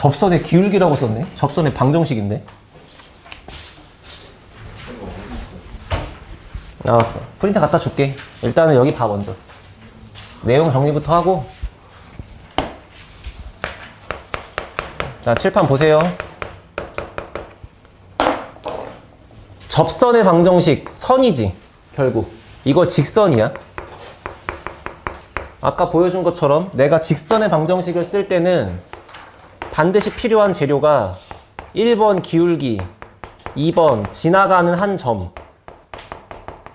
접선의 기울기라고 썼네. 접선의 방정식인데. 프린터 갖다 줄게. 일단은 여기 봐 먼저. 내용 정리부터 하고. 자, 칠판 보세요. 접선의 방정식 선이지 결국. 이거 직선이야. 아까 보여준 것처럼 내가 직선의 방정식을 쓸 때는 반드시 필요한 재료가 1번 기울기, 2번 지나가는 한 점.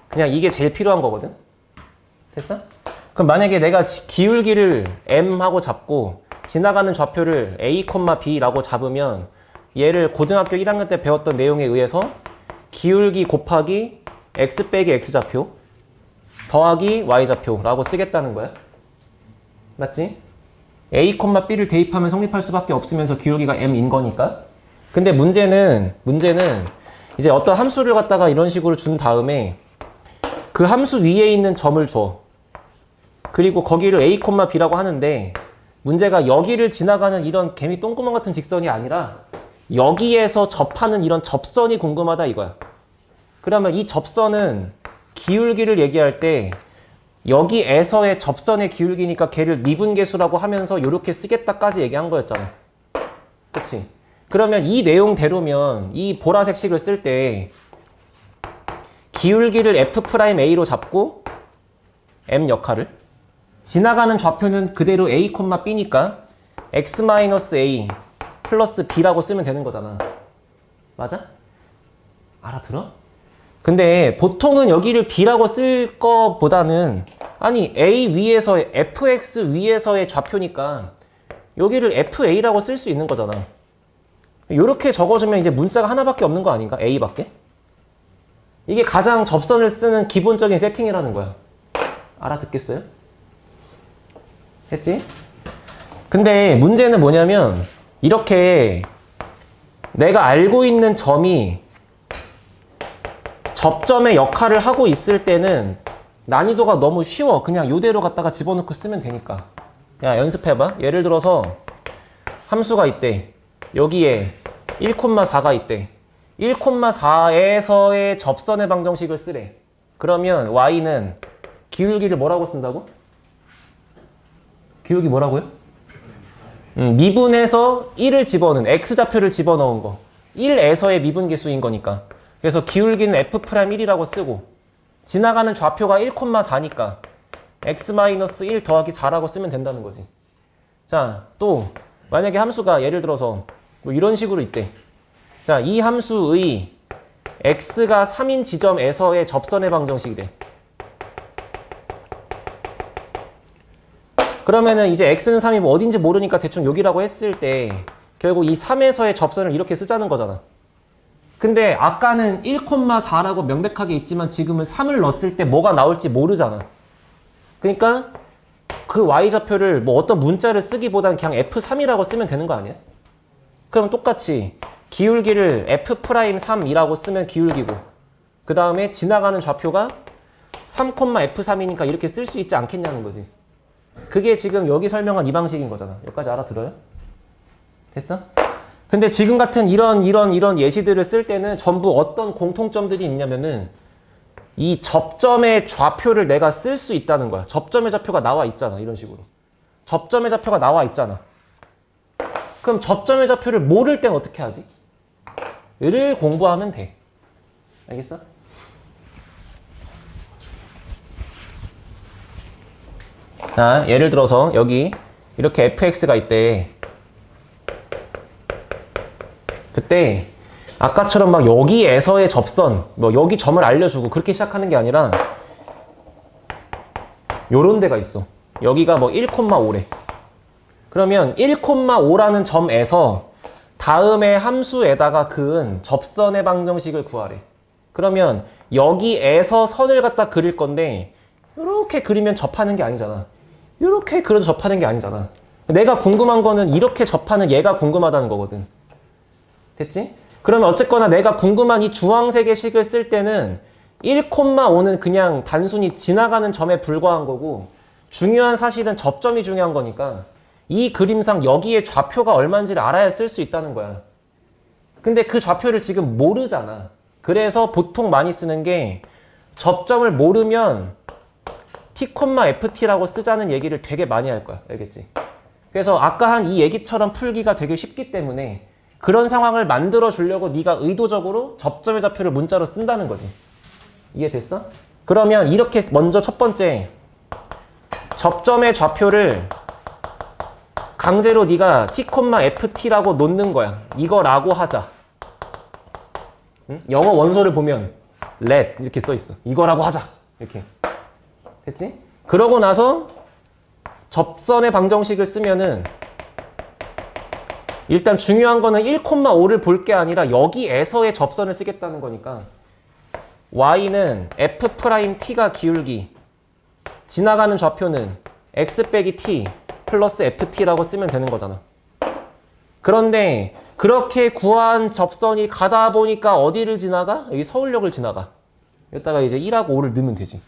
그냥 이게 제일 필요한 거거든. 됐어? 그럼 만약에 내가 기울기를 M 하고 잡고 지나가는 좌표를 A, B라고 잡으면 얘를 고등학교 1학년 때 배웠던 내용에 의해서 기울기 곱하기 X 빼기 X좌표 더하기 Y좌표라고 쓰겠다는 거야. 맞지? A, B를 대입하면 성립할 수밖에 없으면서 기울기가 M인 거니까. 근데 문제는 이제 어떤 함수를 갖다가 이런 식으로 준 다음에 그 함수 위에 있는 점을 줘. 그리고 거기를 A, B라고 하는데 문제가 여기를 지나가는 이런 개미 똥구멍 같은 직선이 아니라 여기에서 접하는 이런 접선이 궁금하다 이거야. 그러면 이 접선은 기울기를 얘기할 때 여기에서의 접선의 기울기니까 걔를 미분계수라고 하면서 이렇게 쓰겠다까지 얘기한 거였잖아. 그치? 그러면 이 내용대로면 이 보라색 식을 쓸 때 기울기를 F'A로 잡고 M 역할을 지나가는 좌표는 그대로 A, B니까 X-A 플러스 B라고 쓰면 되는 거잖아. 맞아? 알아들어? 근데 보통은 여기를 B라고 쓸 거보다는 아니 A 위에서의 FX 위에서의 좌표니까 여기를 FA라고 쓸 수 있는 거잖아. 이렇게 적어주면 이제 문자가 하나밖에 없는 거 아닌가? A밖에? 이게 가장 접선을 쓰는 기본적인 세팅이라는 거야. 알아듣겠어요? 했지? 근데 문제는 뭐냐면 이렇게 내가 알고 있는 점이 접점의 역할을 하고 있을 때는 난이도가 너무 쉬워. 그냥 이대로 갖다가 집어넣고 쓰면 되니까. 야, 연습해봐. 예를 들어서 함수가 있대. 여기에 1,4가 있대. 1,4에서의 접선의 방정식을 쓰래. 그러면 y는 기울기를 뭐라고 쓴다고? 기울기 뭐라고요? 미분해서 1을 집어넣은 x좌표를 집어넣은 거. 1에서의 미분계수인 거니까. 그래서 기울기는 F'1이라고 쓰고 지나가는 좌표가 1,4니까 x-1 더하기 4라고 쓰면 된다는 거지. 자, 또 만약에 함수가 예를 들어서 뭐 이런 식으로 있대. 자, 이 함수의 x가 3인 지점에서의 접선의 방정식이래. 그러면은 이제 x는 3이 뭐 어딘지 모르니까 대충 여기라고 했을 때 결국 이 3에서의 접선을 이렇게 쓰자는 거잖아. 근데 아까는 1,4라고 명백하게 있지만 지금은 3을 넣었을 때 뭐가 나올지 모르잖아. 그러니까 그 y좌표를 뭐 어떤 문자를 쓰기보다는 그냥 F3이라고 쓰면 되는 거 아니야? 그럼 똑같이 기울기를 F'3이라고 쓰면 기울기고 그 다음에 지나가는 좌표가 3,F3이니까 이렇게 쓸 수 있지 않겠냐는 거지. 그게 지금 여기 설명한 이 방식인 거잖아. 여기까지 알아들어요? 됐어? 근데 지금 같은 이런 예시들을 쓸 때는 전부 어떤 공통점들이 있냐면은 이 접점의 좌표를 내가 쓸 수 있다는 거야. 접점의 좌표가 나와 있잖아. 이런 식으로. 접점의 좌표가 나와 있잖아. 그럼 접점의 좌표를 모를 땐 어떻게 하지? 를 공부하면 돼. 알겠어? 자, 예를 들어서 여기 이렇게 fx가 있대. 그때 아까처럼 막 여기에서의 접선, 뭐 여기 점을 알려주고 그렇게 시작하는 게 아니라 요런 데가 있어. 여기가 뭐 1,5래. 그러면 1,5라는 점에서 다음의 함수에다가 그은 접선의 방정식을 구하래. 그러면 여기에서 선을 갖다 그릴 건데 이렇게 그리면 접하는 게 아니잖아. 이렇게 그려도 접하는 게 아니잖아. 내가 궁금한 거는 이렇게 접하는 얘가 궁금하다는 거거든. 됐지? 그러면 어쨌거나 내가 궁금한 이 주황색의 식을 쓸 때는 1,5는 그냥 단순히 지나가는 점에 불과한 거고 중요한 사실은 접점이 중요한 거니까 이 그림상 여기에 좌표가 얼마인지를 알아야 쓸 수 있다는 거야. 근데 그 좌표를 지금 모르잖아. 그래서 보통 많이 쓰는 게 접점을 모르면 t,ft라고 쓰자는 얘기를 되게 많이 할 거야. 알겠지? 그래서 아까 한 이 얘기처럼 풀기가 되게 쉽기 때문에 그런 상황을 만들어 주려고 네가 의도적으로 접점의 좌표를 문자로 쓴다는 거지. 이해됐어? 그러면 이렇게 먼저 첫 번째 접점의 좌표를 강제로 네가 t,ft라고 놓는 거야. 이거라고 하자. 응? 영어 원서를 보면 let 이렇게 써 있어. 이거라고 하자. 이렇게. 됐지? 그러고 나서 접선의 방정식을 쓰면은 일단 중요한 거는 1,5를 볼 게 아니라 여기에서의 접선을 쓰겠다는 거니까 y는 f't가 기울기, 지나가는 좌표는 x 빼기 t 플러스 ft라고 쓰면 되는 거잖아. 그런데 그렇게 구한 접선이 가다 보니까 어디를 지나가? 여기 서울역을 지나가. 여기다가 이제 1하고 5를 넣으면 되지.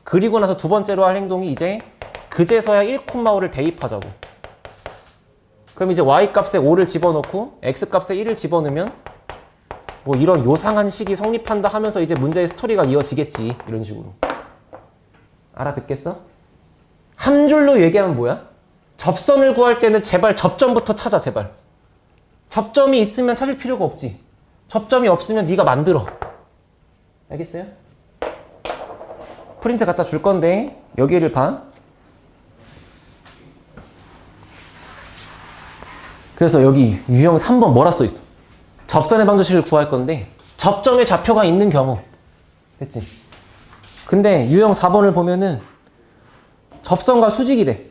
그리고 나서 두 번째로 할 행동이 이제 그제서야 1,5를 대입하자고. 그럼 이제 y값에 5를 집어넣고 x값에 1을 집어넣으면 뭐 이런 요상한 식이 성립한다 하면서 이제 문제의 스토리가 이어지겠지. 이런 식으로. 알아듣겠어? 한 줄로 얘기하면 뭐야? 접선을 구할 때는 제발 접점부터 찾아. 제발. 접점이 있으면 찾을 필요가 없지. 접점이 없으면 네가 만들어. 알겠어요? 프린트 갖다 줄 건데 여기를 봐. 그래서 여기 유형 3번 뭐라 써 있어? 접선의 방정식을 구할 건데 접점의 좌표가 있는 경우. 됐지? 근데 유형 4번을 보면은 접선과 수직이래.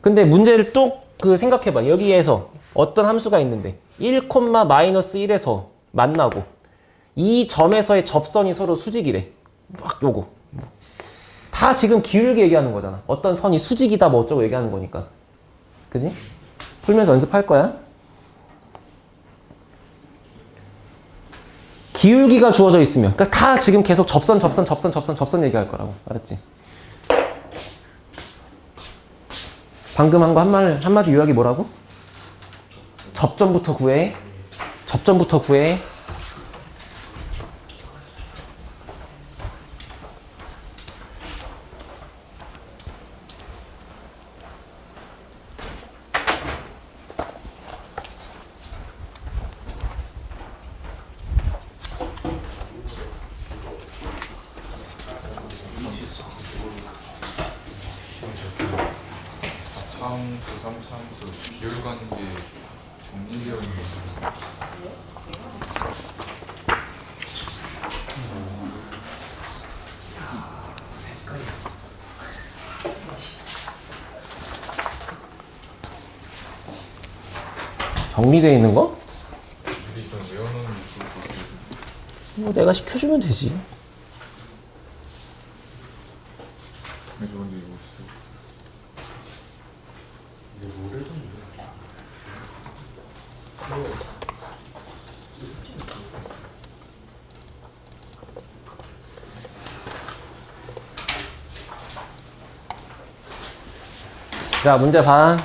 근데 문제를 또 생각해봐. 여기에서 어떤 함수가 있는데 1,-1에서 만나고 이 점에서의 접선이 서로 수직이래. 막 요거. 다 지금 기울기 얘기하는 거잖아. 어떤 선이 수직이다 뭐 어쩌고 얘기하는 거니까. 그지? 풀면서 연습할 거야. 기울기가 주어져 있으면 그러니까 다 지금 계속 접선 얘기할 거라고. 알았지? 방금 한 거 한마디 요약이 뭐라고? 접점부터 구해. 접점부터 구해. 차함수, 삼차함수, 비율관계 정리되어 있는 거. 정리되어 있는 거? 미리 좀 외워놓는 게 좋을 것 같아요. 뭐 내가 시켜주면 되지. 근데 저 근데 이거 있어요. 자, 문제 봐.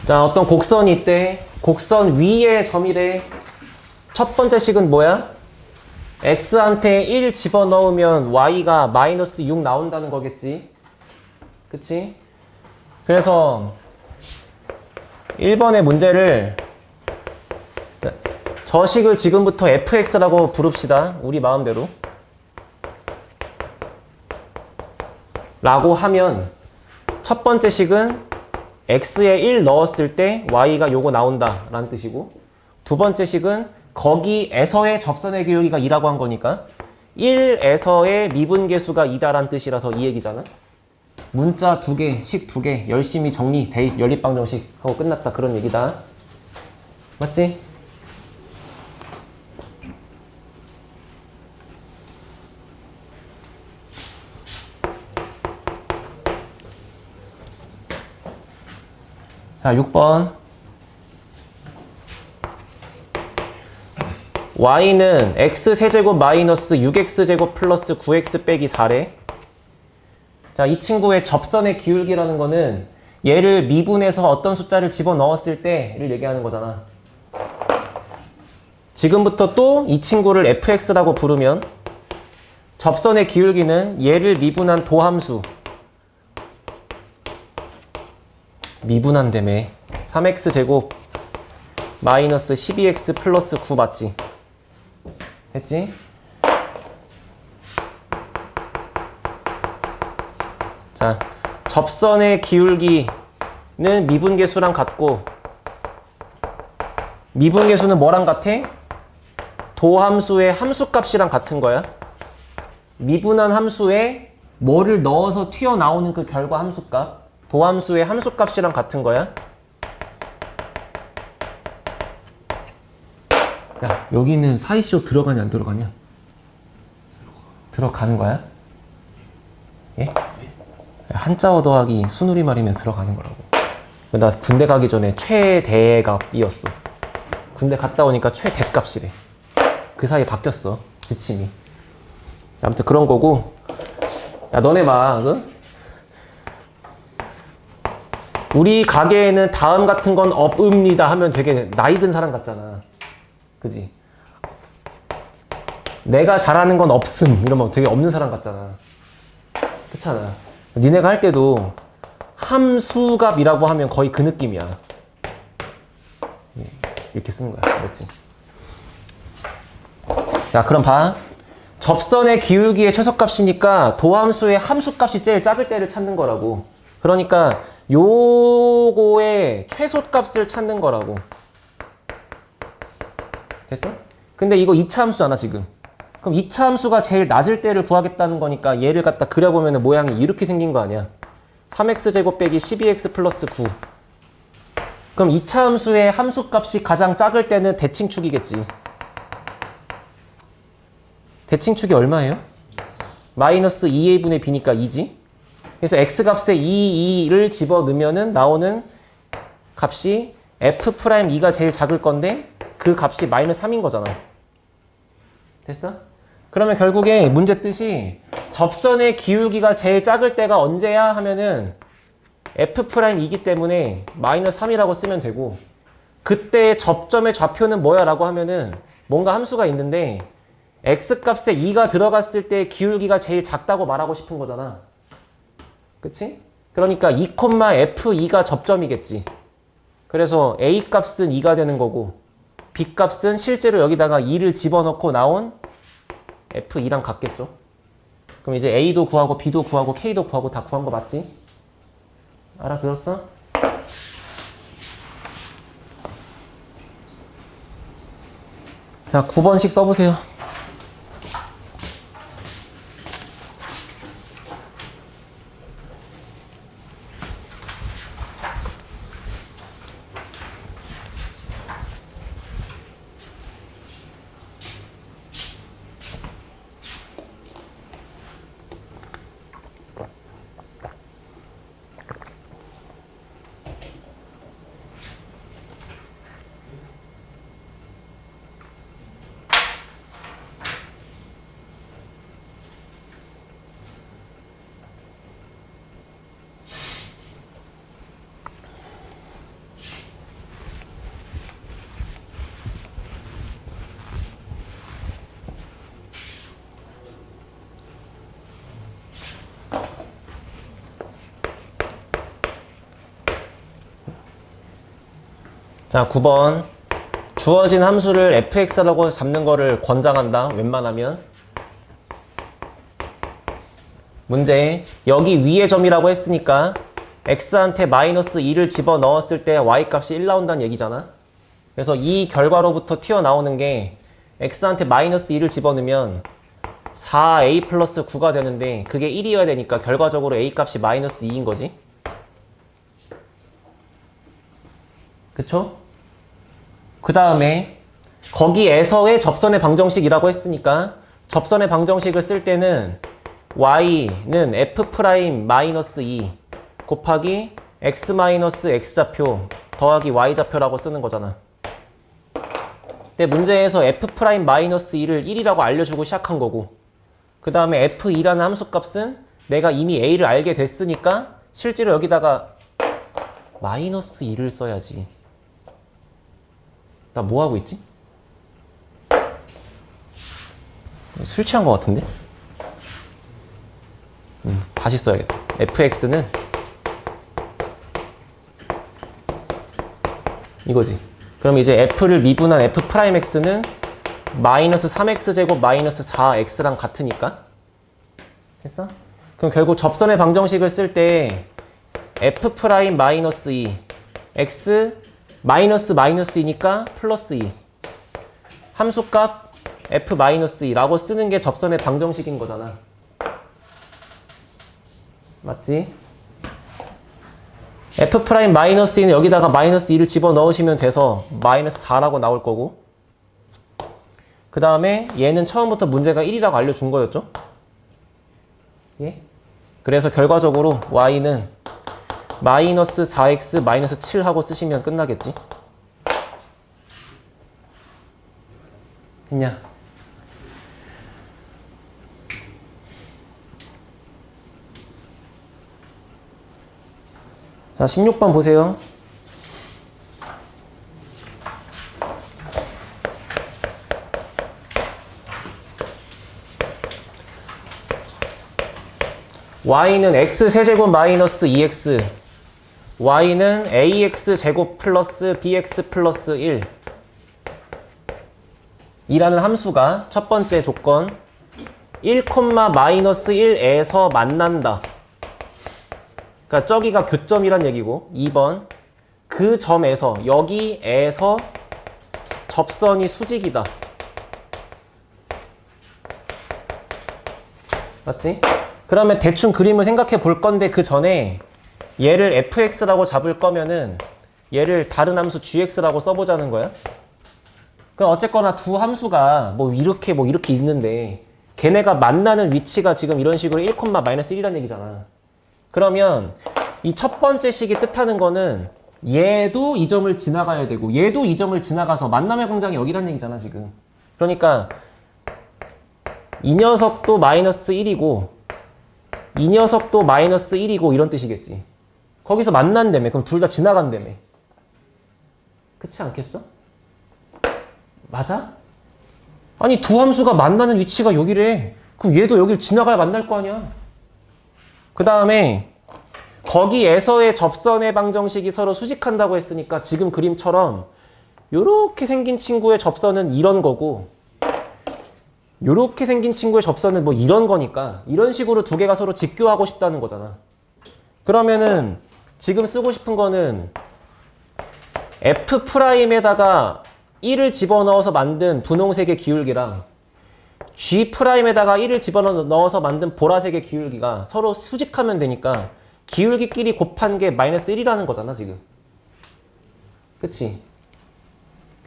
자, 어떤 곡선이 있대. 곡선 위에 점이래. 첫 번째 식은 뭐야? x한테 1 집어넣으면 y가 마이너스 6 나온다는 거겠지. 그치? 그래서 1번의 문제를 저 식을 지금부터 fx라고 부릅시다. 우리 마음대로. 라고 하면 첫 번째 식은 x에 1 넣었을 때 y가 요거 나온다 라는 뜻이고, 두 번째 식은 거기에서의 접선의 기울기가 2라고 한 거니까 1에서의 미분계수가 2다 라는 뜻이라서 이 얘기잖아. 문자 2개, 식 2개 열심히 정리, 대입, 연립방정식 하고 끝났다 그런 얘기다. 맞지? 자, 6번. y는 x세제곱 마이너스 6x제곱 플러스 9x 빼기 4래. 자, 이 친구의 접선의 기울기라는 거는 얘를 미분해서 어떤 숫자를 집어넣었을 때를 얘기하는 거잖아. 지금부터 또 이 친구를 fx라고 부르면 접선의 기울기는 얘를 미분한 도함수, 미분한다며 3x제곱 마이너스 12x 플러스 9 맞지? 했지? 자, 접선의 기울기는 미분계수랑 같고, 미분계수는 뭐랑 같아? 도함수의 함수값이랑 같은 거야. 미분한 함수에 뭐를 넣어서 튀어나오는 그 결과 함수값, 도함수의 함수값이랑 같은 거야. 야, 여기는 사이쇼 들어가냐 안 들어가냐? 들어가는 거야? 예? 한자어 더하기 순우리말이면 들어가는 거라고. 나 군대 가기 전에 최대값이었어. 군대 갔다 오니까 최대값이래. 그 사이에 바뀌었어, 지침이. 아무튼 그런 거고. 야, 너네 막 우리 가게에는 다음 같은 건 없습니다 하면 되게 나이 든 사람 같잖아. 그지? 내가 잘하는 건 없음 이러면 되게 없는 사람 같잖아. 그렇잖아. 니네가 할 때도 함수값이라고 하면 거의 그 느낌이야. 이렇게 쓰는 거야. 그렇지? 자, 그럼 봐. 접선의 기울기의 최소값이니까 도함수의 함수값이 제일 작을 때를 찾는 거라고. 그러니까 요거의 최소값을 찾는 거라고. 됐어? 근데 이거 2차 함수잖아 지금. 그럼 2차 함수가 제일 낮을 때를 구하겠다는 거니까 얘를 갖다 그려보면 모양이 이렇게 생긴 거 아니야. 3x제곱 빼기 12x 플러스 9. 그럼 2차 함수의 함수값이 가장 작을 때는 대칭축이겠지. 대칭축이 얼마예요? 마이너스 2a분의 b니까 2지. 그래서 x값에 2를 집어넣으면 나오는 값이 f'2가 제일 작을 건데 그 값이 마이너스 3인 거잖아. 됐어? 그러면 결국에 문제 뜻이 접선의 기울기가 제일 작을 때가 언제야 하면은 f'2기 때문에 마이너스 3이라고 쓰면 되고, 그때 접점의 좌표는 뭐야 라고 하면은 뭔가 함수가 있는데 x값에 2가 들어갔을 때 기울기가 제일 작다고 말하고 싶은 거잖아. 그치? 그러니까 2,f2가 접점이겠지. 그래서 a값은 2가 되는 거고 b값은 실제로 여기다가 2를 집어넣고 나온 f2랑 같겠죠. 그럼 이제 a도 구하고 b도 구하고 k도 구하고 다 구한 거 맞지? 알아들었어? 자, 9번씩 써보세요. 자, 9번. 주어진 함수를 fx라고 잡는 거를 권장한다. 웬만하면. 문제. 여기 위의 점이라고 했으니까 x한테 마이너스 2를 집어넣었을 때 y값이 1 나온다는 얘기잖아. 그래서 이 결과로부터 튀어나오는 게 x한테 마이너스 2를 집어넣으면 4a 플러스 9가 되는데 그게 1이어야 되니까 결과적으로 a값이 마이너스 2인 거지. 그쵸? 그 다음에 거기에서의 접선의 방정식이라고 했으니까 접선의 방정식을 쓸 때는 y는 f'-2 곱하기 x-x좌표 더하기 y좌표라고 쓰는 거잖아. 근데 문제에서 f'-2를 1이라고 알려주고 시작한 거고, 그 다음에 f2라는 함수값은 내가 이미 a를 알게 됐으니까 실제로 여기다가 -2를 써야지. 나 뭐 하고 있지? 술 취한 것 같은데? 다시 써야겠다. fx는 이거지. 그럼 이제 f를 미분한 f'x는 -3x제곱 -4x랑 같으니까. 됐어? 그럼 결국 접선의 방정식을 쓸 때 f'-2 x -2니까 +2 함수값 f-2라고 쓰는 게 접선의 방정식인 거잖아. 맞지? f'-2는 여기다가 -2를 집어넣으시면 돼서 -4라고 나올 거고, 그 다음에 얘는 처음부터 문제가 1이라고 알려준 거였죠? 예? 그래서 결과적으로 y는 -4x -7 하고 쓰시면 끝나겠지? 됐냐? 자, 16번 보세요. y는 x세제곱 -2x, y는 ax제곱 플러스 bx 플러스 1 이라는 함수가 첫 번째 조건 1,-1에서 만난다. 그러니까 저기가 교점이란 얘기고, 2번 그 점에서 여기에서 접선이 수직이다. 맞지? 그러면 대충 그림을 생각해 볼 건데 그 전에 얘를 fx라고 잡을 거면은 얘를 다른 함수 gx라고 써보자는 거야. 그럼 어쨌거나 두 함수가 뭐 이렇게 있는데 걔네가 만나는 위치가 지금 이런 식으로 1,-1이라는 얘기잖아. 그러면 이 첫 번째 식이 뜻하는 거는 얘도 이 점을 지나가야 되고 얘도 이 점을 지나가서 만남의 광장이 여기란 얘기잖아 지금. 그러니까 이 녀석도 -1이고 이 녀석도 -1이고 이런 뜻이겠지. 거기서 만난다며. 그럼 둘 다 지나간다며. 그렇지 않겠어? 맞아? 아니 두 함수가 만나는 위치가 여기래. 그럼 얘도 여길 지나가야 만날 거 아니야. 그 다음에 거기에서의 접선의 방정식이 서로 수직한다고 했으니까 지금 그림처럼 요렇게 생긴 친구의 접선은 이런 거고 요렇게 생긴 친구의 접선은 뭐 이런 거니까 이런 식으로 두 개가 서로 직교하고 싶다는 거잖아. 그러면은 지금 쓰고 싶은 거는 F'에다가 1을 집어넣어서 만든 분홍색의 기울기랑 G'에다가 1을 집어넣어서 만든 보라색의 기울기가 서로 수직하면 되니까 기울기끼리 곱한 게 -1이라는 거잖아 지금. 그치?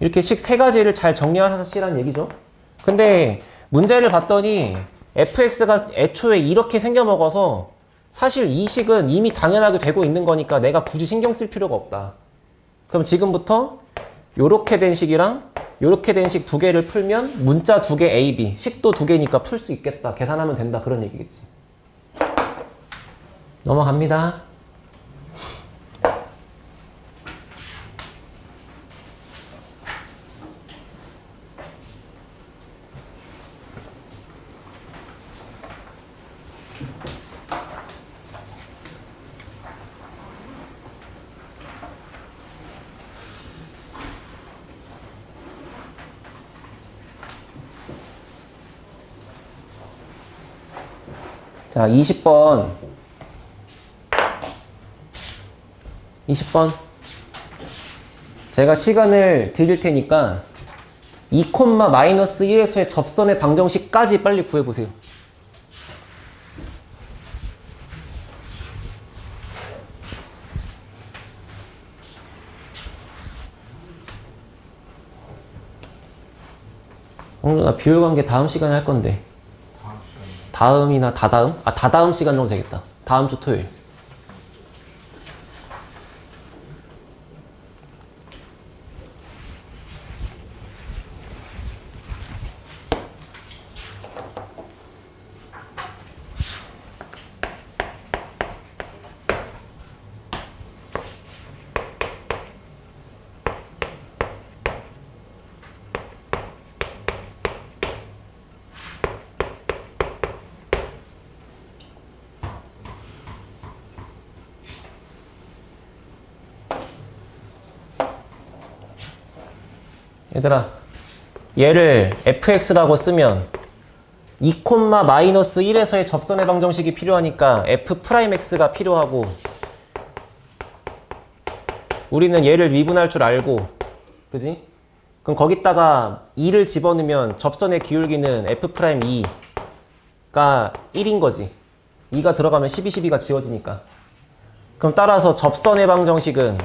이렇게 식 세 가지를 잘 정리하시라는 얘기죠. 근데 문제를 봤더니 fx가 애초에 이렇게 생겨먹어서 사실 이 식은 이미 당연하게 되고 있는 거니까 내가 굳이 신경 쓸 필요가 없다. 그럼 지금부터 요렇게 된 식이랑 요렇게 된 식 두 개를 풀면 문자 두 개 a, b, 식도 두 개니까 풀 수 있겠다. 계산하면 된다. 그런 얘기겠지. 넘어갑니다. 자, 20번. 20번. 제가 시간을 드릴 테니까 2,-1에서의 접선의 방정식까지 빨리 구해보세요. 나 비율관계 다음 시간에 할 건데. 다음이나 다다음? 다다음 시간 정도 되겠다. 다음 주 토요일. 얘들아, 얘를 fx라고 쓰면 2,-1에서의 접선의 방정식이 필요하니까 f'x가 필요하고, 우리는 얘를 미분할 줄 알고, 그지? 그럼 거기다가 2를 집어넣으면 접선의 기울기는 f'2가 1인 거지. 2가 들어가면 12, 12가 지워지니까. 그럼 따라서 접선의 방정식은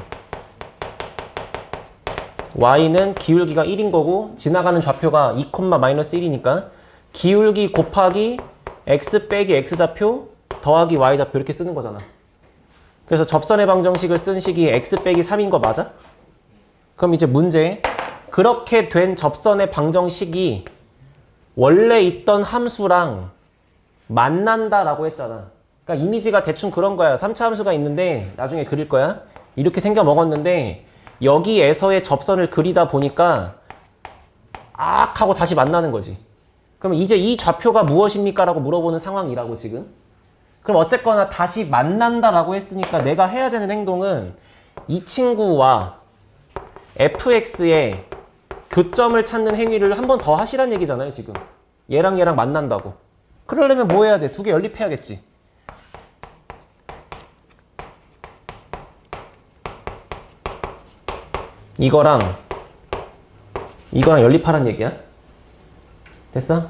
y는 기울기가 1인 거고, 지나가는 좌표가 2,-1이니까 기울기 곱하기 x 빼기 x좌표 더하기 y좌표 이렇게 쓰는 거잖아. 그래서 접선의 방정식을 쓴 식이 x 빼기 3인 거 맞아? 그럼 이제 문제, 그렇게 된 접선의 방정식이 원래 있던 함수랑 만난다라고 했잖아. 그러니까 이미지가 대충 그런 거야. 3차 함수가 있는데 나중에 그릴 거야. 이렇게 생겨 먹었는데 여기에서의 접선을 그리다 보니까 악 하고 다시 만나는 거지. 그럼 이제 이 좌표가 무엇입니까? 라고 물어보는 상황이라고 지금. 그럼 어쨌거나 다시 만난다라고 했으니까 내가 해야 되는 행동은 이 친구와 fx의 교점을 찾는 행위를 한 번 더 하시란 얘기잖아요, 지금. 얘랑 얘랑 만난다고. 그러려면 뭐 해야 돼? 두 개 연립해야겠지. 이거랑 연립하란 얘기야. 됐어?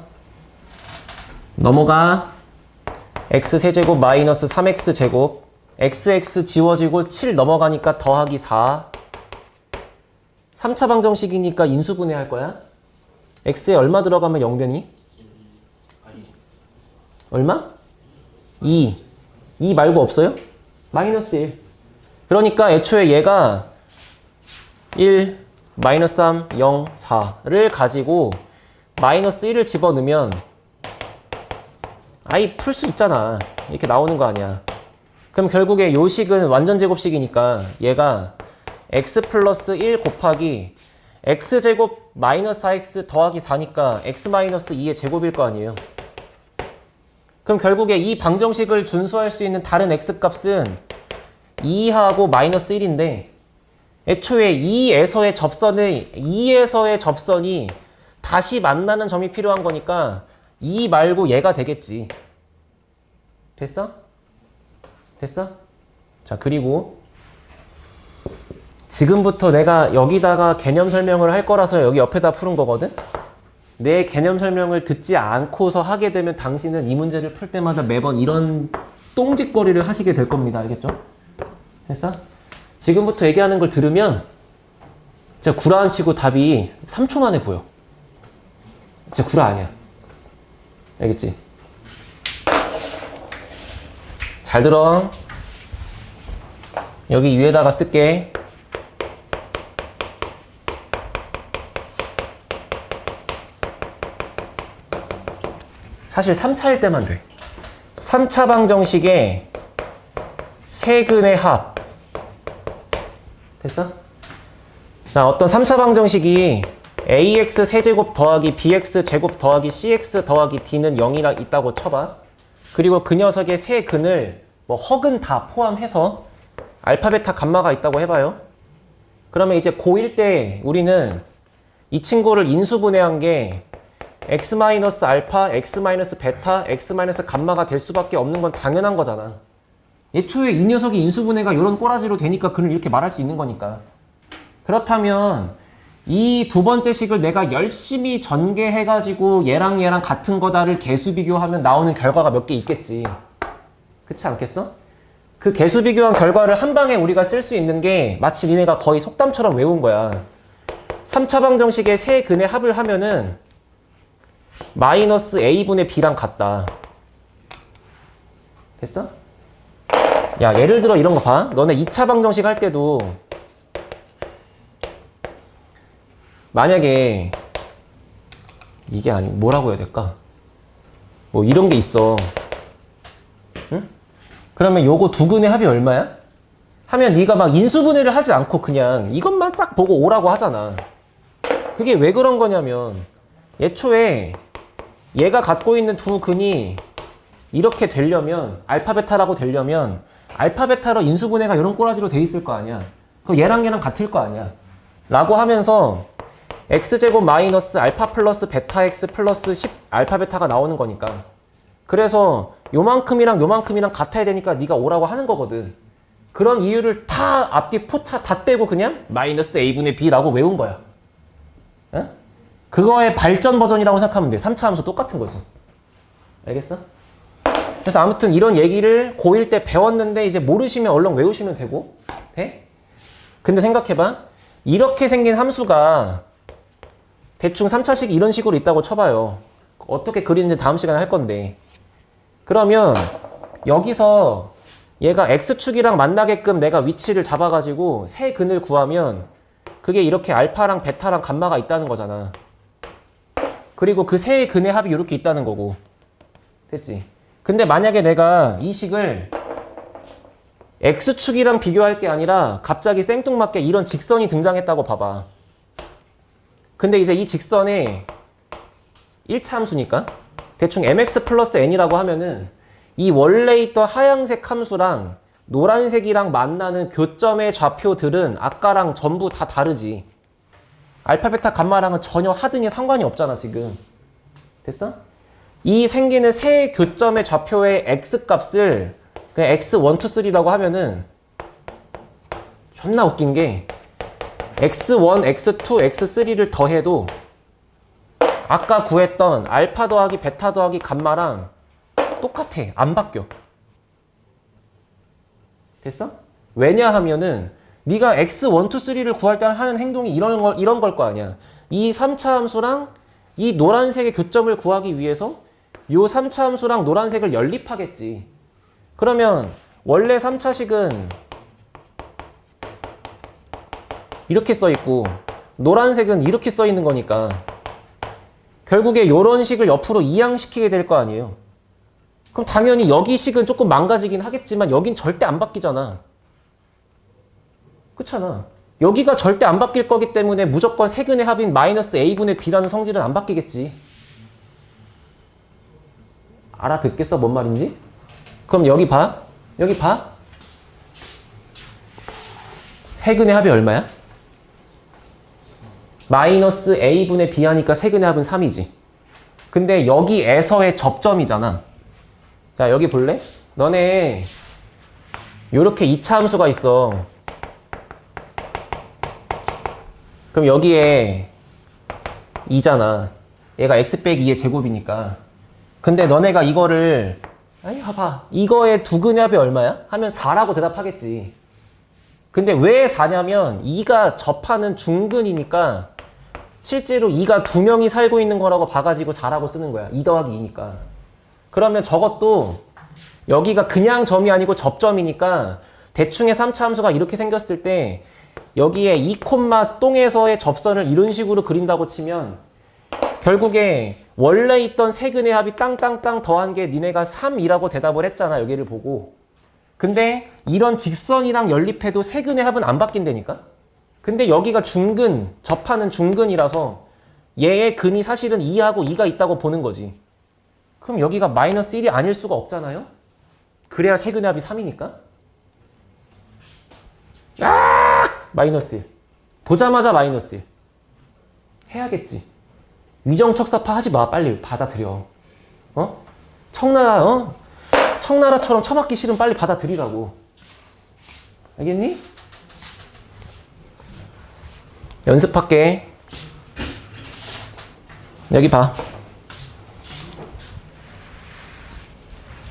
넘어가. x세제곱 마이너스 3x제곱, xx 지워지고 7 넘어가니까 더하기 4. 3차 방정식이니까 인수분해 할 거야. x에 얼마 들어가면 0 되니? 얼마? 2. 2 말고 없어요? 마이너스 1. 그러니까 애초에 얘가 1, 마이너스 3, 0, 4를 가지고 마이너스 1을 집어넣으면 아이 풀 수 있잖아. 이렇게 나오는 거 아니야. 그럼 결국에 요 식은 완전 제곱식이니까 얘가 x 플러스 1 곱하기 x제곱 마이너스 4x 더하기 4니까 x 마이너스 2의 제곱일 거 아니에요. 그럼 결국에 이 방정식을 준수할 수 있는 다른 x 값은 2하고 마이너스 1인데 애초에 2에서의 접선이 다시 만나는 점이 필요한 거니까 2 말고 얘가 되겠지. 됐어? 됐어? 자, 그리고 지금부터 내가 여기다가 개념 설명을 할 거라서 여기 옆에다 푸는 거거든? 내 개념 설명을 듣지 않고서 하게 되면 당신은 이 문제를 풀 때마다 매번 이런 똥짓거리를 하시게 될 겁니다. 알겠죠? 됐어? 지금부터 얘기하는 걸 들으면 진짜 구라 안 치고 답이 3초 만에 보여. 진짜 구라 아니야. 알겠지? 잘 들어. 여기 위에다가 쓸게. 사실 3차일 때만 돼. 3차 방정식의 세근의 합. 됐어? 자, 어떤 3차 방정식이 ax 세제곱 더하기 bx 제곱 더하기 cx 더하기 d는 0이라 있다고 쳐봐. 그리고 그 녀석의 세 근을 뭐 허근 다 포함해서 알파, 베타, 감마가 있다고 해봐요. 그러면 이제 고1 때 우리는 이 친구를 인수분해한 게 x-알파, x-베타, x-감마가 될 수밖에 없는 건 당연한 거잖아. 애초에 이 녀석이 인수분해가 이런 꼬라지로 되니까 그를 이렇게 말할 수 있는 거니까. 그렇다면 이 두 번째 식을 내가 열심히 전개해가지고 얘랑 같은 거다를 개수 비교하면 나오는 결과가 몇 개 있겠지. 그렇지 않겠어? 그 개수 비교한 결과를 한 방에 우리가 쓸 수 있는 게 마치 니네가 거의 속담처럼 외운 거야. 3차 방정식의 세 근의 합을 하면은 마이너스 a분의 b랑 같다. 됐어? 야, 예를 들어 이런 거 봐. 너네 2차 방정식 할 때도 만약에 이게 아니고 뭐라고 해야 될까? 뭐 이런 게 있어. 응? 그러면 요거 두 근의 합이 얼마야? 하면 네가 막 인수분해를 하지 않고 그냥 이것만 딱 보고 오라고 하잖아. 그게 왜 그런 거냐면 애초에 얘가 갖고 있는 두 근이 이렇게 되려면 알파, 베타라고 되려면 알파, 베타로 인수분해가 이런 꼬라지로 돼 있을 거 아니야. 그럼 얘랑 같을 거 아니야. 라고 하면서 x제곱 마이너스 알파 플러스 베타 x 플러스 10 알파 베타가 나오는 거니까. 그래서 요만큼이랑 요만큼이랑 같아야 되니까 네가 오라고 하는 거거든. 그런 이유를 다 앞뒤 포차 다 떼고 그냥 마이너스 a분의 b라고 외운 거야. 어? 그거의 발전 버전이라고 생각하면 돼. 3차 함수 똑같은 거지. 알겠어? 그래서 아무튼 이런 얘기를 고1 때 배웠는데 이제 모르시면 얼른 외우시면 되고. 돼? 근데 생각해봐. 이렇게 생긴 함수가 대충 3차식 이런 식으로 있다고 쳐봐요. 어떻게 그리는지 다음 시간에 할 건데. 그러면 여기서 얘가 x축이랑 만나게끔 내가 위치를 잡아가지고 세 근을 구하면 그게 이렇게 알파랑 베타랑 감마가 있다는 거잖아. 그리고 그 세 근의 합이 이렇게 있다는 거고. 됐지? 근데 만약에 내가 이 식을 x축이랑 비교할 게 아니라 갑자기 생뚱맞게 이런 직선이 등장했다고 봐봐. 근데 이제 이 직선에 1차 함수니까 대충 mx 플러스 n이라고 하면은 이 원래 있던 하얀색 함수랑 노란색이랑 만나는 교점의 좌표들은 아까랑 전부 다 다르지. 알파, 베타, 감마랑은 전혀 하등에 상관이 없잖아 지금. 됐어? 이 생기는 세 교점의 좌표의 x값을 그냥 x1, 2, 3라고 하면은 존나 웃긴 게 x1, x2, x3를 더해도 아까 구했던 알파 더하기 베타 더하기 감마랑 똑같아. 안 바뀌어. 됐어? 왜냐하면은 네가 x1, 2, 3를 구할 때 하는 행동이 이런 걸 거 아니야. 이 3차 함수랑 이 노란색의 교점을 구하기 위해서 요 3차 함수랑 노란색을 연립하겠지. 그러면 원래 3차식은 이렇게 써 있고 노란색은 이렇게 써 있는 거니까 결국에 요런 식을 옆으로 이항시키게 될 거 아니에요. 그럼 당연히 여기 식은 조금 망가지긴 하겠지만 여긴 절대 안 바뀌잖아. 그렇잖아. 여기가 절대 안 바뀔 거기 때문에 무조건 세근의 합인 마이너스 a분의 b라는 성질은 안 바뀌겠지. 알아듣겠어? 뭔 말인지? 그럼 여기 봐. 여기 봐. 세근의 합이 얼마야? 마이너스 a분의 b 하니까 세근의 합은 3이지. 근데 여기에서의 접점이잖아. 자, 여기 볼래? 너네 요렇게 2차 함수가 있어. 그럼 여기에 2잖아. 얘가 x 빼기 2의 제곱이니까. 근데 너네가 이거를 아니 봐봐. 이거의 두 근의 합이 얼마야? 하면 4라고 대답하겠지. 근데 왜 4냐면 2가 접하는 중근이니까 실제로 2가 두 명이 살고 있는 거라고 봐가지고 4라고 쓰는 거야. 2 더하기 2니까. 그러면 저것도 여기가 그냥 점이 아니고 접점이니까 대충의 3차 함수가 이렇게 생겼을 때 여기에 2, 똥에서의 접선을 이런 식으로 그린다고 치면 결국에 원래 있던 세근의 합이 땅땅땅 더한 게 니네가 3이라고 대답을 했잖아. 여기를 보고. 근데 이런 직선이랑 연립해도 세근의 합은 안 바뀐다니까? 근데 여기가 중근, 접하는 중근이라서 얘의 근이 사실은 2하고 2가 있다고 보는 거지. 그럼 여기가 마이너스 1이 아닐 수가 없잖아요? 그래야 세근의 합이 3이니까? 마이너스 1. 보자마자 마이너스 1. 해야겠지. 위정척사파 하지 마. 빨리 받아들여. 어? 청나라, 청나라처럼 처맞기 싫으면 빨리 받아들이라고. 알겠니? 연습할게. 여기 봐.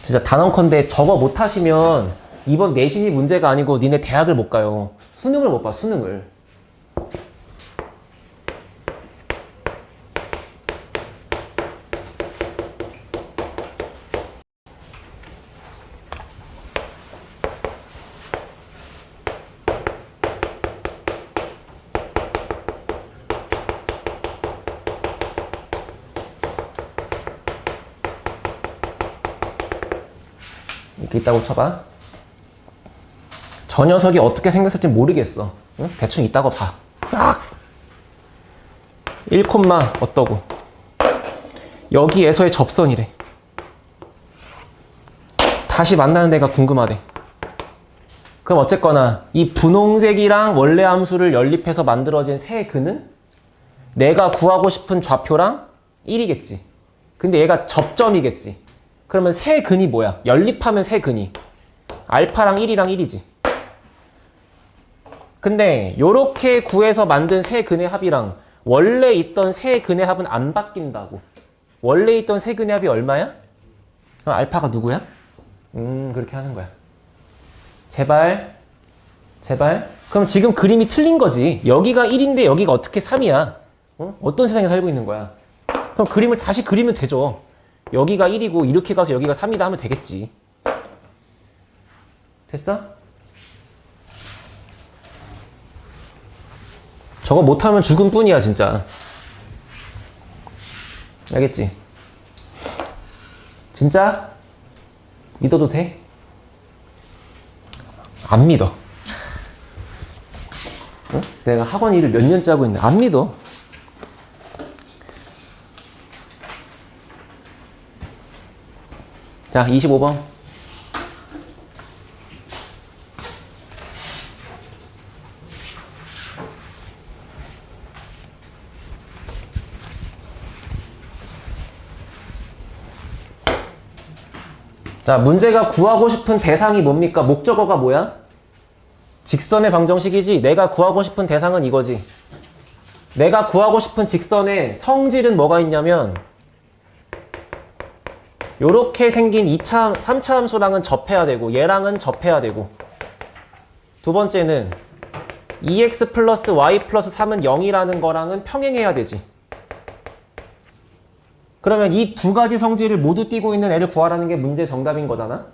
진짜 단언컨대 저거 못하시면 이번 내신이 문제가 아니고 니네 대학을 못 가요. 수능을 못 봐, 수능을. 이렇게 있다고 쳐봐. 저 녀석이 어떻게 생겼을지 모르겠어. 응? 대충 있다고 봐. 딱! 1, 어떠고. 여기에서의 접선이래. 다시 만나는 데가 궁금하대. 그럼 어쨌거나 이 분홍색이랑 원래 함수를 연립해서 만들어진 세 근은 내가 구하고 싶은 좌표랑 1이겠지. 근데 얘가 접점이겠지. 그러면 세 근이 뭐야? 연립하면 세 근이 알파랑 1이랑 1이지. 근데 요렇게 구해서 만든 세 근의 합이랑 원래 있던 세 근의 합은 안 바뀐다고. 원래 있던 세 근의 합이 얼마야? 그럼 알파가 누구야? 그렇게 하는 거야. 제발. 그럼 지금 그림이 틀린 거지. 여기가 1인데 여기가 어떻게 3이야? 어떤 세상에 살고 있는 거야? 그럼 그림을 다시 그리면 되죠. 여기가 1이고 이렇게 가서 여기가 3이다 하면 되겠지. 됐어? 저거 못하면 죽은 뿐이야 진짜. 알겠지? 진짜? 믿어도 돼? 안 믿어. 어? 내가 학원 일을 몇 년째 하고 있는데 안 믿어. 자, 25번. 자, 문제가 구하고 싶은 대상이 뭡니까? 목적어가 뭐야? 직선의 방정식이지. 내가 구하고 싶은 대상은 이거지. 내가 구하고 싶은 직선의 성질은 뭐가 있냐면 요렇게 생긴 2차, 3차 함수랑은 접해야 되고 얘랑은 접해야 되고 두 번째는 2x 플러스 y 플러스 3은 0이라는 거랑은 평행해야 되지. 그러면 이 두 가지 성질을 모두 띠고 있는 애를 구하라는 게 문제 정답인 거잖아.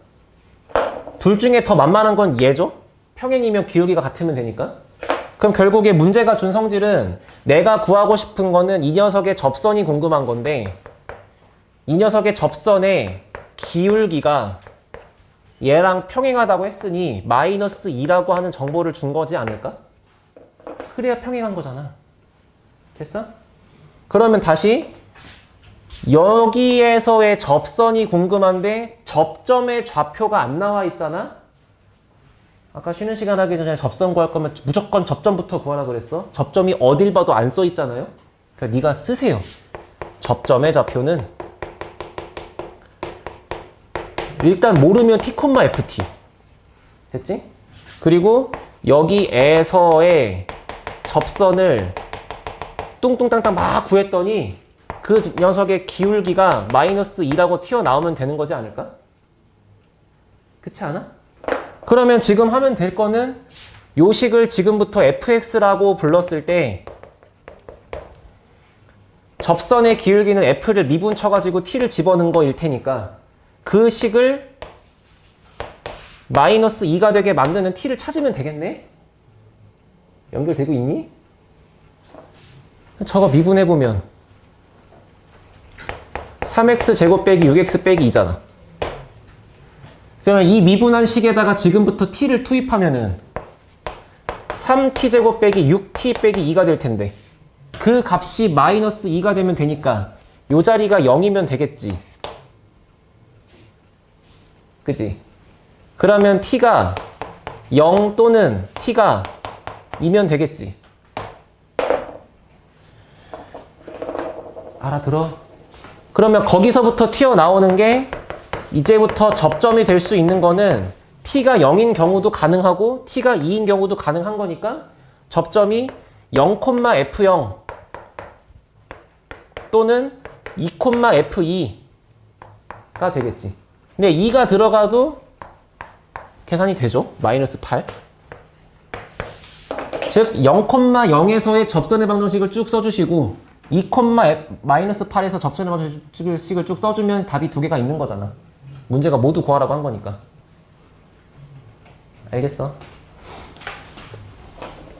둘 중에 더 만만한 건 얘죠. 평행이면 기울기가 같으면 되니까. 그럼 결국에 문제가 준 성질은 내가 구하고 싶은 거는 이 녀석의 접선이 궁금한 건데 이 녀석의 접선의 기울기가 얘랑 평행하다고 했으니 마이너스 2라고 하는 정보를 준 거지 않을까? 그래야 평행한 거잖아. 됐어? 그러면 다시 여기에서의 접선이 궁금한데 접점의 좌표가 안 나와 있잖아? 아까 쉬는 시간 하기 전에 접선 구할 거면 무조건 접점부터 구하라 그랬어? 접점이 어딜 봐도 안 써 있잖아요? 그러니까 네가 쓰세요. 접점의 좌표는 일단 모르면 t, ft. 됐지? 그리고 여기에서의 접선을 뚱뚱땅땅 막 구했더니 그 녀석의 기울기가 마이너스 2라고 튀어나오면 되는 거지 않을까? 그렇지 않아? 그러면 지금 하면 될 거는 요 식을 지금부터 fx라고 불렀을 때 접선의 기울기는 f를 미분 쳐가지고 t를 집어넣은 거일 테니까 그 식을 마이너스 2가 되게 만드는 t를 찾으면 되겠네? 연결되고 있니? 저거 미분해보면 3x 제곱 빼기 6x 빼기 2잖아. 그러면 이 미분한 식에다가 지금부터 t를 투입하면은 3t 제곱 빼기 6t 빼기 2가 될 텐데 그 값이 마이너스 2가 되면 되니까 요 자리가 0이면 되겠지. 그치? 그러면 t가 0 또는 t가 2면 되겠지. 알아들어? 그러면 거기서부터 튀어나오는 게 이제부터 접점이 될 수 있는 거는 t가 0인 경우도 가능하고 t가 2인 경우도 가능한 거니까 접점이 0,f0 또는 2,f2가 되겠지. 근데 2가 들어가도 계산이 되죠. 마이너스 8. 즉 0,0에서의 접선의 방정식을 쭉 써주시고 2,-8에서 접선의 방정식을 쭉 써주면 답이 두 개가 있는 거잖아. 문제가 모두 구하라고 한 거니까. 알겠어?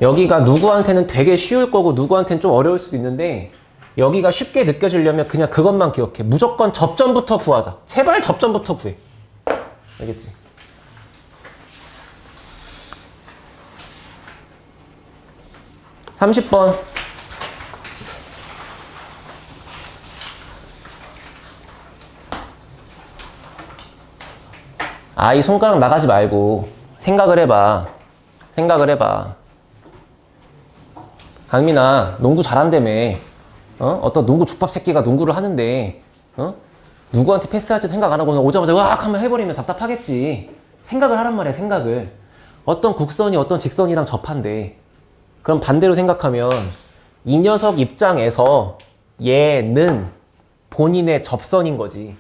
여기가 누구한테는 되게 쉬울 거고 누구한테는 좀 어려울 수도 있는데 여기가 쉽게 느껴지려면 그냥 그것만 기억해. 무조건 접점부터 구하자. 제발 접점부터 구해. 알겠지? (30번) 이 손가락 나가지 말고 생각을 해봐. 생각을 해봐. 강민아, 농구 잘한다며. 어떤 농구 족밥 새끼가 농구를 하는데, 누구한테 패스할지 생각 안 하고 그냥 오자마자 으악 하면 해버리면 답답하겠지. 생각을 하란 말이야, 생각을. 어떤 곡선이 어떤 직선이랑 접한대. 그럼 반대로 생각하면 이 녀석 입장에서 얘는 본인의 접선인 거지.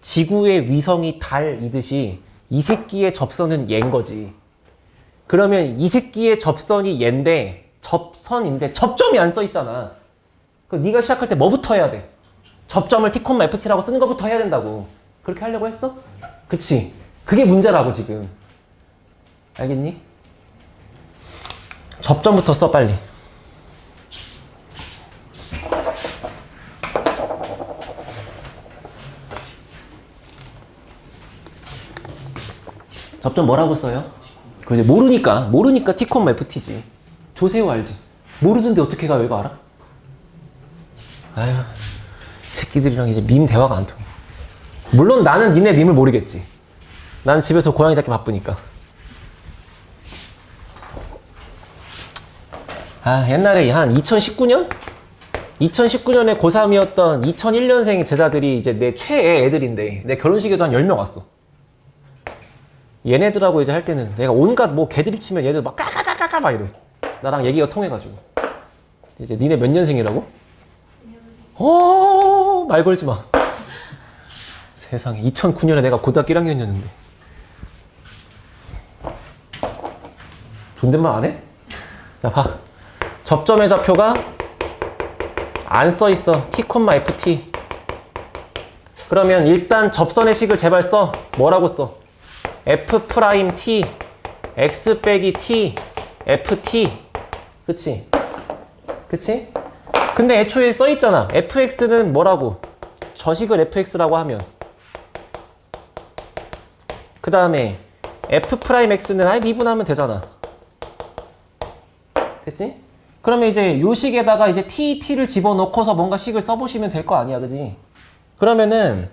지구의 위성이 달이듯이 이 새끼의 접선은 얘인 거지. 그러면 이 새끼의 접선이 얘인데 접선인데 접점이 안 써 있잖아. 그럼 네가 시작할 때 뭐부터 해야 돼? 접점을 T, FT라고 쓰는 것부터 해야 된다고. 그렇게 하려고 했어? 그치? 그게 문제라고 지금. 알겠니? 접점부터 써 빨리. 접점 뭐라고 써요? 그 이제 모르니까 T, FT지. 조세호 알지? 모르는데 어떻게 가? 왜 이거 알아? 아휴, 새끼들이랑 이제 밈 대화가 안 통해. 물론 나는 니네 밈을 모르겠지. 난 집에서 고양이 잡기 바쁘니까. 아, 옛날에 한 2019년? 2019년에 고3이었던 2001년생 제자들이 이제 내 최애 애들인데 내 결혼식에도 한 10명 왔어. 얘네들하고 이제 할 때는 내가 온갖 뭐 개드립 치면 얘들 막 까까까까까 막 이래. 나랑 얘기가 통해가지고. 이제 니네 몇 년생이라고? 말 걸지 마. 세상에 2009년에 내가 고등학교 1학년이었는데. 존댓말 안 해? 자, 봐. 접점의 좌표가 안 써있어. T, FT. 그러면 일단 접선의 식을 제발 써. 뭐라고 써? F 프라임 T, X 빼기 T, FT. 그치? 그치? 근데 애초에 써있잖아. fx는 뭐라고? 저식을 fx라고 하면. 그 다음에 f 프라임 x는 아예 미분하면 되잖아. 됐지? 그러면 이제 요 식에다가 이제 t를 집어넣고서 뭔가 식을 써보시면 될 거 아니야, 그지? 그러면은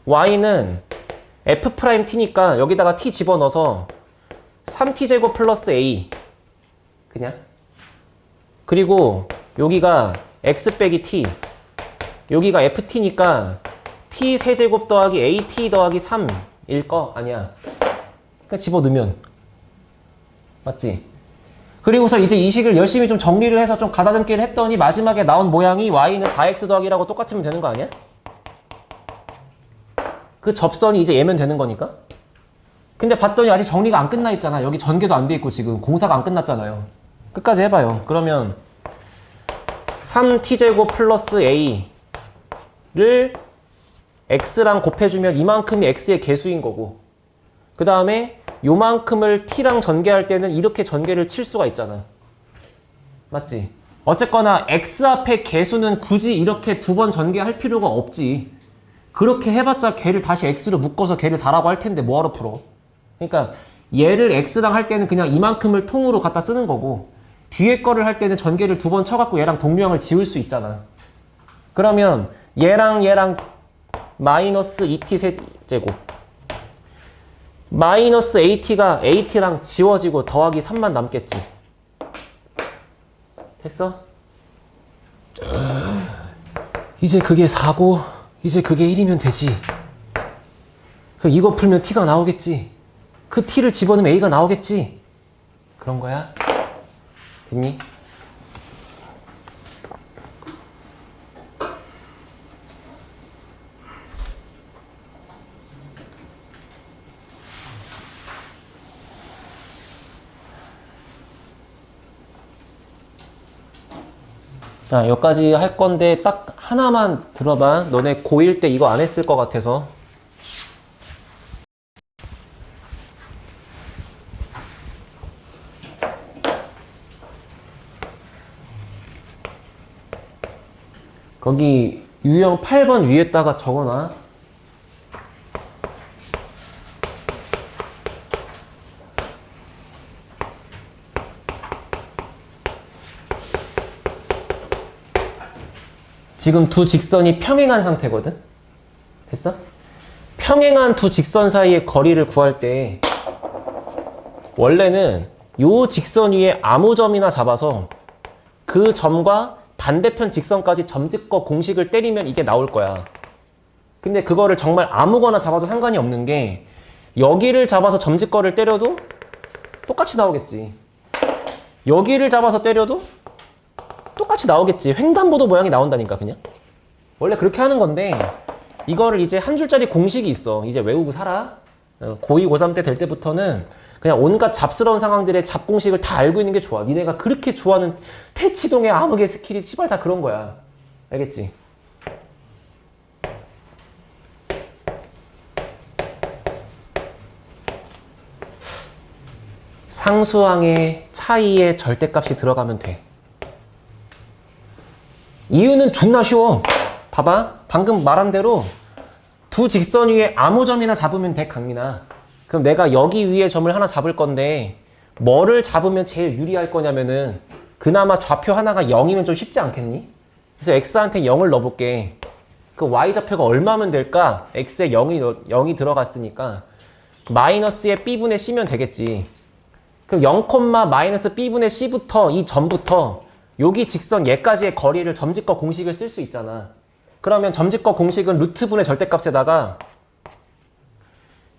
y는 f 프라임 t니까 여기다가 t 집어넣어서 3t제곱 플러스 a 그냥. 그리고 여기가 x 빼기 t, 여기가 ft니까 t 세제곱 더하기 at 더하기 3일 거 아니야. 그냥 집어넣으면 맞지? 그리고서 이제 이 식을 열심히 좀 정리를 해서 좀 가다듬기를 했더니 마지막에 나온 모양이 y는 4x 더하기라고 똑같으면 되는 거 아니야? 그 접선이 이제 얘면 되는 거니까. 근데 봤더니 아직 정리가 안 끝나 있잖아. 여기 전개도 안 돼 있고 지금 공사가 안 끝났잖아요. 끝까지 해봐요. 그러면 3t제곱 플러스 a를 x랑 곱해주면 이만큼이 x의 개수인 거고, 그 다음에 요만큼을 t랑 전개할 때는 이렇게 전개를 칠 수가 있잖아. 맞지? 어쨌거나 x 앞에 개수는 굳이 이렇게 두 번 전개할 필요가 없지. 그렇게 해봤자 걔를 다시 x로 묶어서 걔를 4라고 할 텐데 뭐하러 풀어? 그러니까 얘를 x랑 할 때는 그냥 이만큼을 통으로 갖다 쓰는 거고, 뒤에 거를 할 때는 전개를 두 번 쳐갖고 얘랑 동류항을 지울 수 있잖아. 그러면 얘랑 마이너스 2t 세제곱 마이너스 at가 at랑 지워지고 더하기 3만 남겠지. 됐어? 이제 그게 4고 이제 그게 1이면 되지. 그럼 이거 풀면 t가 나오겠지. 그 t를 집어넣으면 a가 나오겠지. 그런 거야. 됐니? 자, 여기까지 할 건데 딱 하나만 들어봐. 너네 고1 때 이거 안 했을 것 같아서. 거기 유형 8번 위에다가 적어놔. 지금 두 직선이 평행한 상태거든? 됐어? 평행한 두 직선 사이의 거리를 구할 때 원래는 요 직선 위에 아무 점이나 잡아서 그 점과 반대편 직선까지 점집거 공식을 때리면 이게 나올 거야. 근데 그거를 정말 아무거나 잡아도 상관이 없는 게 여기를 잡아서 점집거를 때려도 똑같이 나오겠지. 여기를 잡아서 때려도 똑같이 나오겠지. 횡단보도 모양이 나온다니까 그냥. 원래 그렇게 하는 건데 이거를 이제 한 줄짜리 공식이 있어. 이제 외우고 살아. 고2, 고3 때 될 때부터는 그냥 온갖 잡스러운 상황들의 잡공식을 다 알고 있는 게 좋아. 니네가 그렇게 좋아하는 태치동의 암흑의 스킬이 시발 다 그런 거야. 알겠지? 상수항의 차이의 절대값이 들어가면 돼. 이유는 존나 쉬워. 봐봐. 방금 말한 대로 두 직선 위에 아무 점이나 잡으면 돼, 강민아. 그럼 내가 여기 위에 점을 하나 잡을 건데 뭐를 잡으면 제일 유리할 거냐면은 그나마 좌표 하나가 0이면 좀 쉽지 않겠니? 그래서 x한테 0을 넣어볼게. 그 y좌표가 얼마면 될까? x에 0이 들어갔으니까 마이너스의 b분의 c면 되겠지. 그럼 0, 마이너스 b분의 c부터 이 점부터 여기 직선 얘까지의 거리를 점집거 공식을 쓸 수 있잖아. 그러면 점집거 공식은 루트분의 절대값에다가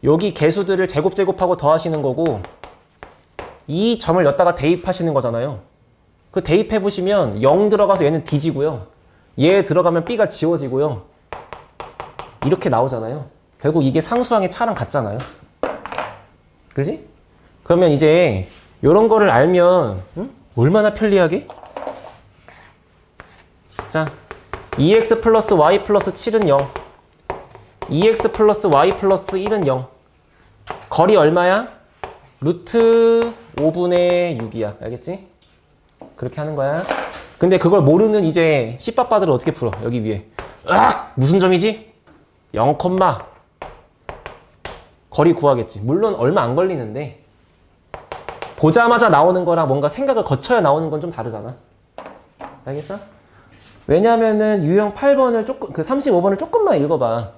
여기 개수들을 제곱하고 더하시는 거고 이 점을 여기다가 대입하시는 거잖아요. 그 대입해보시면 0 들어가서 얘는 d지고요. 얘 들어가면 b가 지워지고요. 이렇게 나오잖아요. 결국 이게 상수항의 차랑 같잖아요. 그지? 그러면 이제 이런 거를 알면 얼마나 편리하게? 자, 2x 플러스 y 플러스 7은 0. 2x 플러스 y 플러스 1은 0. 거리 얼마야? 루트 5분의 6이야. 알겠지? 그렇게 하는 거야. 근데 그걸 모르는 이제 씨빠빠들은 어떻게 풀어? 여기 위에. 무슨 점이지? 0, 거리 구하겠지. 물론 얼마 안 걸리는데 보자마자 나오는 거랑 뭔가 생각을 거쳐야 나오는 건 좀 다르잖아. 알겠어? 왜냐면은 유형 8번을 조금, 그 35번을 조금만 읽어봐.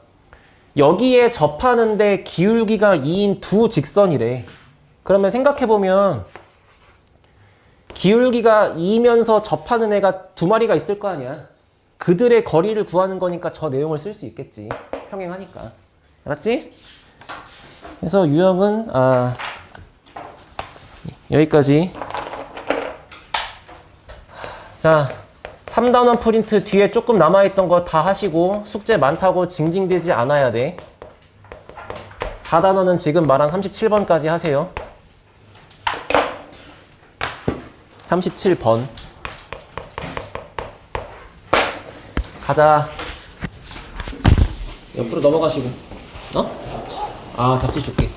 여기에 접하는데 기울기가 2인 두 직선이래. 그러면 생각해보면 기울기가 2면서 접하는 애가 두 마리가 있을 거 아니야. 그들의 거리를 구하는 거니까 저 내용을 쓸 수 있겠지. 평행하니까. 알았지? 그래서 유형은 여기까지. 자, 3단원 프린트 뒤에 조금 남아있던 거 다 하시고 숙제 많다고 징징대지 않아야 돼. 4단원은 지금 말한 37번까지 하세요. 37번 가자. 옆으로 넘어가시고. 잡지 줄게.